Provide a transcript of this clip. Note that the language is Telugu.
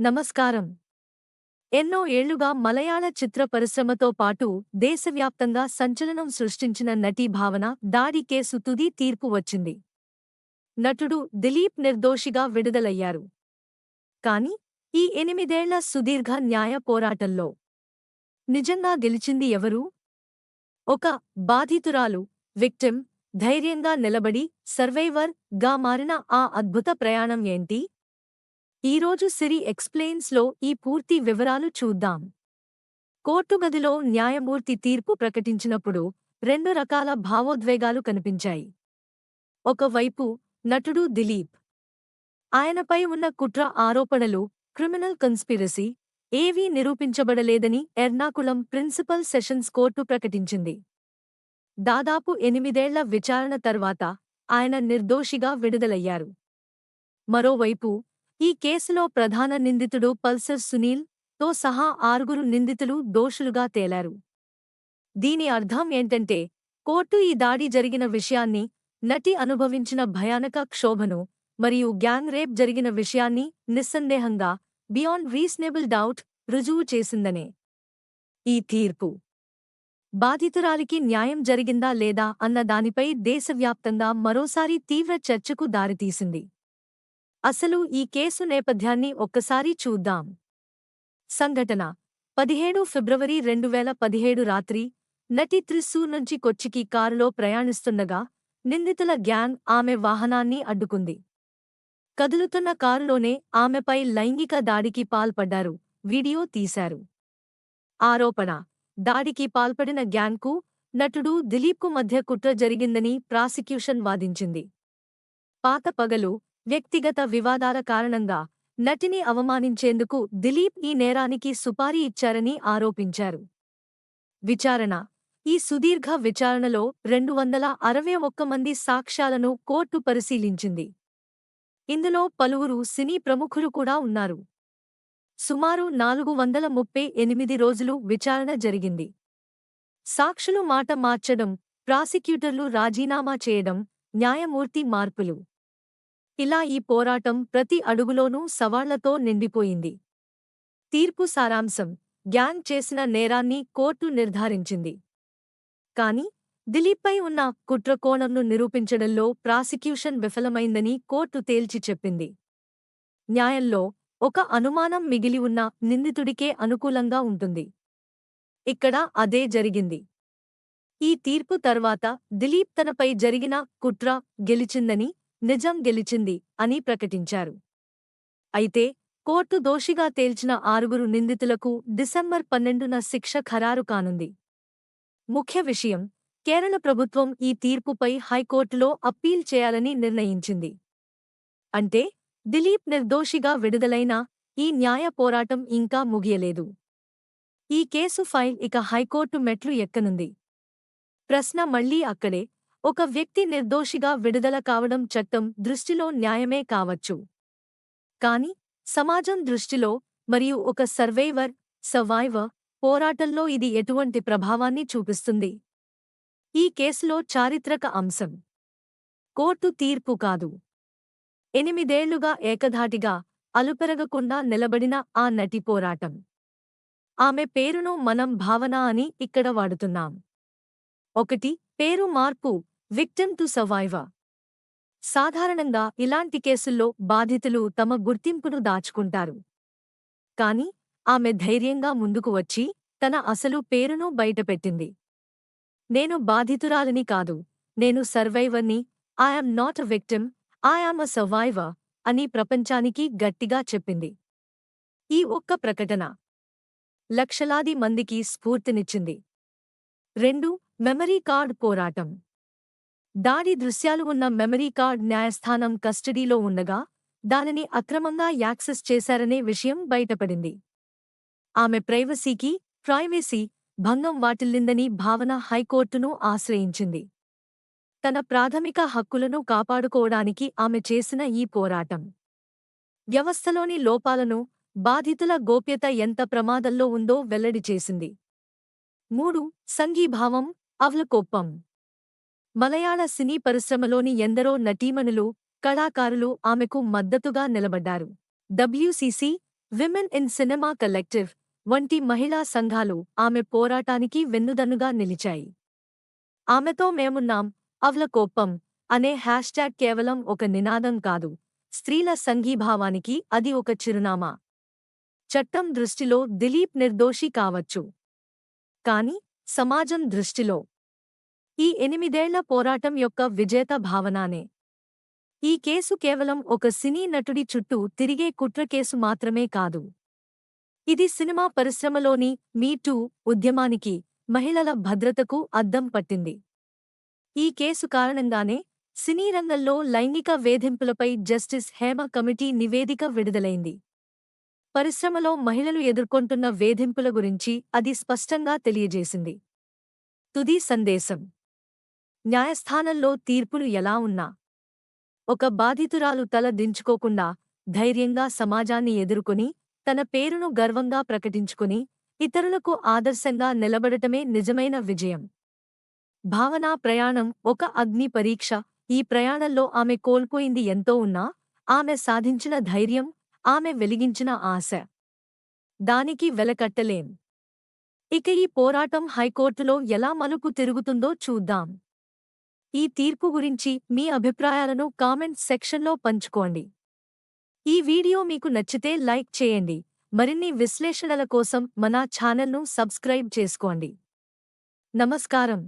నమస్కారం. ఎన్నో ఏళ్లుగా మలయాళ చిత్ర పరిశ్రమతో పాటు దేశవ్యాప్తంగా సంచలనం సృష్టించిన నటి భావన దాడి కేసు తుది తీర్పు వచ్చింది. నటుడు దిలీప్ నిర్దోషిగా విడుదలయ్యారు. కాని ఈ 8 ఏళ్ల సుదీర్ఘ న్యాయ పోరాటంలో నిజంగా గెలిచింది ఎవరు? ఒక బాధితురాలు, విక్టిమ్, ధైర్యంగా నిలబడి సర్వైవర్ గా మారిన ఆ అద్భుత ప్రయాణం ఏంటి? ఈరోజు సిరి ఎక్స్‌ప్లెయిన్స్ లో ఈ పూర్తి వివరాలు చూద్దాం. కోర్టు గదిలో న్యాయమూర్తి తీర్పు ప్రకటించినప్పుడు రెండు రకాల భావోద్వేగాలు కనిపించాయి. ఒకవైపు నటుడు దిలీప్. ఆయనపై ఉన్న కుట్ర ఆరోపణలు, క్రిమినల్ కన్స్పిరసీ ఏవీ నిరూపించబడలేదని ఎర్నాకుళం ప్రిన్సిపల్ సెషన్స్ కోర్టు ప్రకటించింది. దాదాపు 8 ఏళ్ల విచారణ తర్వాత ఆయన నిర్దోషిగా విడుదలయ్యారు. మరోవైపు ఈ కేసులో ప్రధాన నిందితుడు పల్సర్ సునీల్ తో సహా 6 నిందితులు దోషులుగా తేలారు. దీని అర్థం ఏంటంటే కోర్టు ఈ దాడి జరిగిన విషయాన్ని, నటి అనుభవించిన భయానక క్షోభను మరియు గ్యాంగ్ రేప్ జరిగిన విషయాన్ని నిస్సందేహంగా బియాండ్ రీజనబుల్ డౌట్ రుజువు చేసిందనే. ఈ తీర్పు బాధితురాలికి న్యాయం జరిగిందా లేదా అన్న దానిపై దేశవ్యాప్తంగా మరోసారి తీవ్ర చర్చకు దారితీసింది. అసలు ఈ కేసు నేపథ్యాన్ని ఒక్కసారి చూద్దాం. సంఘటన 17 ఫిబ్రవరి 2017 రాత్రి నటి త్రిస్సూర్ నుంచి కొచ్చికి కారులో ప్రయాణిస్తుండగా నిందితుల గ్యాంగ్ ఆమె వాహనాన్ని అడ్డుకుంది. కదులుతున్న కారులోనే ఆమెపై లైంగిక దాడికి పాల్పడ్డారు. వీడియో తీశారు. ఆరోపణ: దాడికి పాల్పడిన గ్యాంగ్కు, నటుడు దిలీప్కు మధ్య కుట్ర జరిగిందని ప్రాసిక్యూషన్ వాదించింది. పాత పగలు, వ్యక్తిగత వివాదాల కారణంగా నటిని అవమానించేందుకు దిలీప్ ఈ నేరానికి సుపారీ ఇచ్చారని ఆరోపించారు. విచారణ: ఈ సుదీర్ఘ విచారణలో 261 మంది సాక్ష్యాలను కోర్టు పరిశీలించింది. ఇందులో పలువురు సినీ ప్రముఖులు కూడా ఉన్నారు. సుమారు 438 రోజులు విచారణ జరిగింది. సాక్షులు మాట మార్చడం, ప్రాసిక్యూటర్లు రాజీనామా చేయడం, న్యాయమూర్తి మార్పులు. ఇలా ఈ పోరాటం ప్రతి అడుగులోనూ సవాళ్లతో నిండిపోయింది. తీర్పు సారాంశం: గ్యాంగ్ చేసిన నేరాన్ని కోర్టు నిర్ధారించింది. కాని దిలీప్పై ఉన్న కుట్ర కోణంను నిరూపించడంలో ప్రాసిక్యూషన్ విఫలమైందని కోర్టు తేల్చి చెప్పింది. న్యాయంలో ఒక అనుమానం మిగిలి ఉన్న నిందితుడికే అనుకూలంగా ఉంటుంది. ఇక్కడ అదే జరిగింది. ఈ తీర్పు తర్వాత దిలీప్ తనపై జరిగిన కుట్ర గెలిచిందని, నిజం గెలిచింది అని ప్రకటించారు. అయితే కోర్టు దోషిగా తేల్చిన 6 నిందితులకు డిసెంబర్ 12న శిక్ష ఖరారు కానుంది. ముఖ్య విషయం: కేరళ ప్రభుత్వం ఈ తీర్పుపై హైకోర్టులో అప్పీల్ చేయాలని నిర్ణయించింది. అంటే దిలీప్ నిర్దోషిగా విడుదలైనా ఈ న్యాయ పోరాటం ఇంకా ముగియలేదు. ఈ కేసు ఫైల్ ఇక హైకోర్టు మెట్లు ఎక్కనుంది. ప్రశ్న మళ్లీ అక్కడే: ఒక వ్యక్తి నిర్దోషిగా విడుదల కావడం చట్టం దృష్టిలో న్యాయమే కావచ్చు. కాని సమాజం దృష్టిలో మరియు ఒక సర్వైవర్ పోరాటంలో ఇది ఎటువంటి ప్రభావాన్ని చూపిస్తుంది? ఈ కేసులో చారిత్రక అంశం కోర్టు తీర్పు కాదు. 8 ఏళ్లుగా ఏకధాటిగా, అలుపెరగకుండా నిలబడిన ఆ నటి పోరాటం. ఆమె పేరును మనం భావన అని ఇక్కడ వాడుతున్నాం. 1. పేరు మార్పు: విక్టిమ్ టు సర్వైవర్. సాధారణంగా ఇలాంటి కేసుల్లో బాధితులు తమ గుర్తింపును దాచుకుంటారు. కాని ఆమె ధైర్యంగా ముందుకు వచ్చి తన అసలు పేరును బయటపెట్టింది. నేను బాధితురాలిని కాదు, నేను సర్వైవర్ని, I'm not a victim, I'm a survivor అని ప్రపంచానికి గట్టిగా చెప్పింది. ఈ ఒక్క ప్రకటన లక్షలాది మందికి స్ఫూర్తినిచ్చింది. 2. మెమరీ కార్డ్ పోరాటం. దాడి దృశ్యాలు ఉన్న మెమరీ కార్డ్ న్యాయస్థానం కస్టడీలో ఉండగా దానిని అక్రమంగా యాక్సెస్ చేశారనే విషయం బయటపడింది. ఆమె ప్రైవసీ భంగం వాటిల్లిందని భావన హైకోర్టును ఆశ్రయించింది. తన ప్రాథమిక హక్కులను కాపాడుకోవడానికి ఆమె చేసిన ఈ పోరాటం వ్యవస్థలోని లోపాలను, బాధితుల గోప్యత ఎంత ప్రమాదంలో ఉందో వెల్లడి చేసింది. 3. సంఘీభావం, అవలకోప్పం. మలయాళ సినీ పరిశ్రమలోని ఎందరో నటీమణులు, కళాకారులు ఆమెకు మద్దతుగా నిలబడ్డారు. WCC, women in cinema collective వంటి మహిళా సంఘాలు ఆమె పోరాటానికి వెన్నుదన్నుగా నిలిచాయి. ఆమెతో మేమున్నాం, అవ్ల కోప్పం అనే హ్యాష్ట్యాగ్ కేవలం ఒక నినాదం కాదు, స్త్రీల సంఘీభావానికి అది ఒక చిరునామా. చట్టం దృష్టిలో దిలీప్ నిర్దోషి కావచ్చు. కాని సమాజం దృష్టిలో ఈ 8 ఏళ్ల పోరాటం యొక్క విజేత భావనానే. ఈ కేసు కేవలం ఒక సినీ నటుడి చుట్టూ తిరిగే కుట్ర కేసు మాత్రమే కాదు. ఇది సినిమా పరిశ్రమలోని మీటూ ఉద్యమానికి, మహిళల భద్రతకు అద్దం పట్టింది. ఈ కేసు కారణంగానే సినీ రంగంలో లైంగిక వేధింపులపై జస్టిస్ హేమ కమిటీ నివేదిక విడుదలైంది. పరిశ్రమలో మహిళలు ఎదుర్కొంటున్న వేధింపుల గురించి అది స్పష్టంగా తెలియజేసింది. తుది సందేశం: న్యాయస్థానంలో తీర్పులు ఎలా ఉన్నా, ఒక బాధితురాలు తల దించుకోకుండా ధైర్యంగా సమాజాన్ని ఎదుర్కొని తన పేరును గర్వంగా ప్రకటించుకుని ఇతరులకు ఆదర్శంగా నిలబడటమే నిజమైన విజయం. భావనా ప్రయాణం ఒక అగ్ని పరీక్ష. ఈ ప్రయాణంలో ఆమె కోల్పోయింది ఎంతో ఉన్నా, ఆమె సాధించిన ధైర్యం, ఆమె వెలిగించిన ఆశ, దానికి వెలకట్టలేం. ఇక ఈ పోరాటం హైకోర్టులో ఎలా మలుపు తిరుగుతుందో చూద్దాం. ఈ తీర్పు గురించి మీ అభిప్రాయాలను కామెంట్ సెక్షన్లో పంచుకోండి. ఈ వీడియో మీకు నచ్చితే లైక్ చేయండి. మరిన్ని విశ్లేషణల కోసం మన ఛానల్ను సబ్స్క్రైబ్ చేసుకోండి. నమస్కారం.